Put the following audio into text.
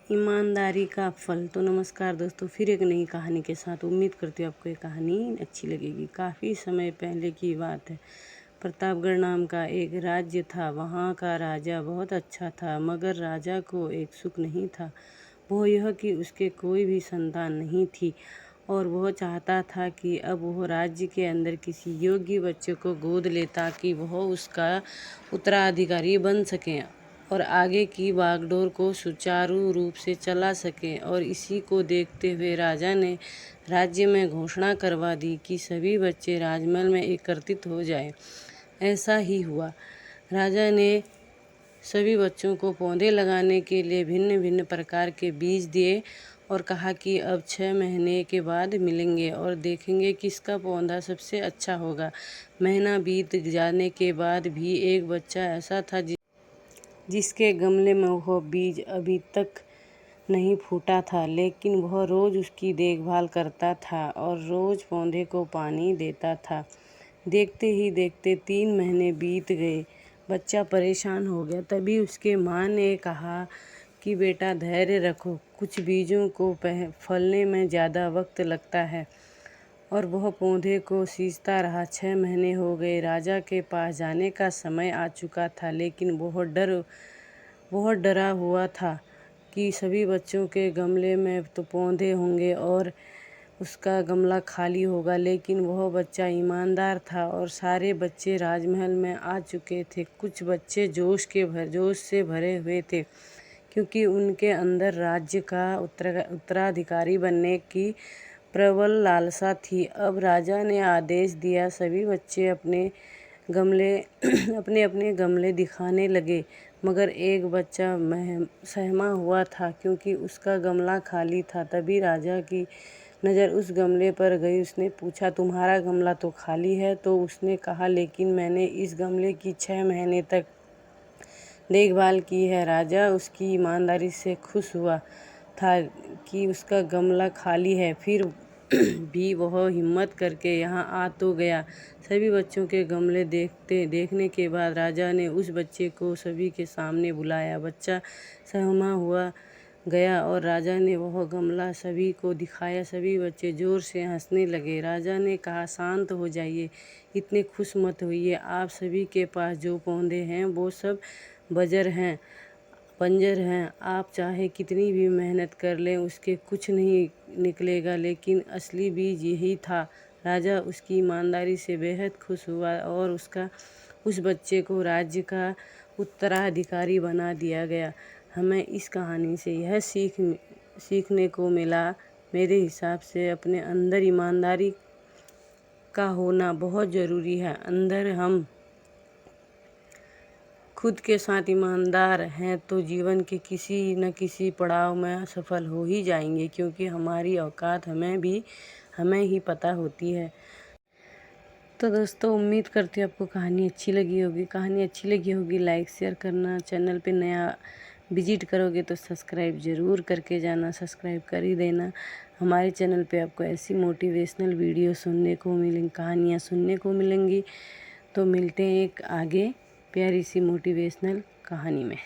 ईमानदारी का फल। तो नमस्कार दोस्तों, फिर एक नई कहानी के साथ। उम्मीद करती हूँ आपको ये कहानी अच्छी लगेगी। काफ़ी समय पहले की बात है। प्रतापगढ़ नाम का एक राज्य था। वहाँ का राजा बहुत अच्छा था, मगर राजा को एक सुख नहीं था। वो यह कि उसके कोई भी संतान नहीं थी और वह चाहता था कि अब वह राज्य के अंदर किसी योग्य बच्चे को गोद ले ताकि वह उसका उत्तराधिकारी बन सके और आगे की बागडोर को सुचारू रूप से चला सके। और इसी को देखते हुए राजा ने राज्य में घोषणा करवा दी कि सभी बच्चे राजमहल में एकत्रित हो जाएं। ऐसा ही हुआ। राजा ने सभी बच्चों को पौधे लगाने के लिए भिन्न भिन्न प्रकार के बीज दिए और कहा कि अब 6 महीने के बाद मिलेंगे और देखेंगे किसका पौधा सबसे अच्छा होगा। महीना बीत जाने के बाद भी एक बच्चा ऐसा था जिसके गमले में वह बीज अभी तक नहीं फूटा था, लेकिन वह रोज़ उसकी देखभाल करता था और रोज़ पौधे को पानी देता था। देखते ही देखते 3 महीने बीत गए। बच्चा परेशान हो गया। तभी उसके माँ ने कहा कि बेटा धैर्य रखो, कुछ बीजों को फलने में ज़्यादा वक्त लगता है। और वह पौधे को सींचता रहा। 6 महीने हो गए। राजा के पास जाने का समय आ चुका था, लेकिन बहुत डरा हुआ था कि सभी बच्चों के गमले में तो पौधे होंगे और उसका गमला खाली होगा। लेकिन वह बच्चा ईमानदार था और सारे बच्चे राजमहल में आ चुके थे। कुछ बच्चे जोश से भरे हुए थे, क्योंकि उनके अंदर राज्य का उत्तराधिकारी बनने की प्रबल लालसा थी। अब राजा ने आदेश दिया, सभी बच्चे अपने अपने गमले दिखाने लगे, मगर एक बच्चा सहमा हुआ था क्योंकि उसका गमला खाली था। तभी राजा की नज़र उस गमले पर गई। उसने पूछा, तुम्हारा गमला तो खाली है? तो उसने कहा, लेकिन मैंने इस गमले की 6 महीने तक देखभाल की है। राजा उसकी ईमानदारी से खुश हुआ था कि उसका गमला खाली है, फिर भी वह हिम्मत करके यहाँ आ तो गया। सभी बच्चों के गमले देखने के बाद राजा ने उस बच्चे को सभी के सामने बुलाया। बच्चा सहमा हुआ गया और राजा ने वह गमला सभी को दिखाया। सभी बच्चे जोर से हंसने लगे। राजा ने कहा, शांत हो जाइए, इतने खुश मत होइए। आप सभी के पास जो पौधे हैं वो सब बंजर हैं। आप चाहे कितनी भी मेहनत कर लें, उसके कुछ नहीं निकलेगा, लेकिन असली बीज यही था। राजा उसकी ईमानदारी से बेहद खुश हुआ और उस बच्चे को राज्य का उत्तराधिकारी बना दिया गया। हमें इस कहानी से यह सीखने को मिला, मेरे हिसाब से अपने अंदर ईमानदारी का होना बहुत ज़रूरी है। अंदर हम खुद के साथ ईमानदार हैं तो जीवन के किसी न किसी पड़ाव में सफल हो ही जाएंगे, क्योंकि हमारी औकात हमें ही पता होती है। तो दोस्तों, उम्मीद करती हूँ आपको कहानी अच्छी लगी होगी। लाइक शेयर करना। चैनल पे नया विजिट करोगे तो सब्सक्राइब ज़रूर करके जाना। सब्सक्राइब कर ही देना। हमारे चैनल पे आपको ऐसी मोटिवेशनल वीडियो कहानियाँ सुनने को मिलेंगी। तो मिलते हैं एक आगे प्यारी सी मोटिवेशनल कहानी में।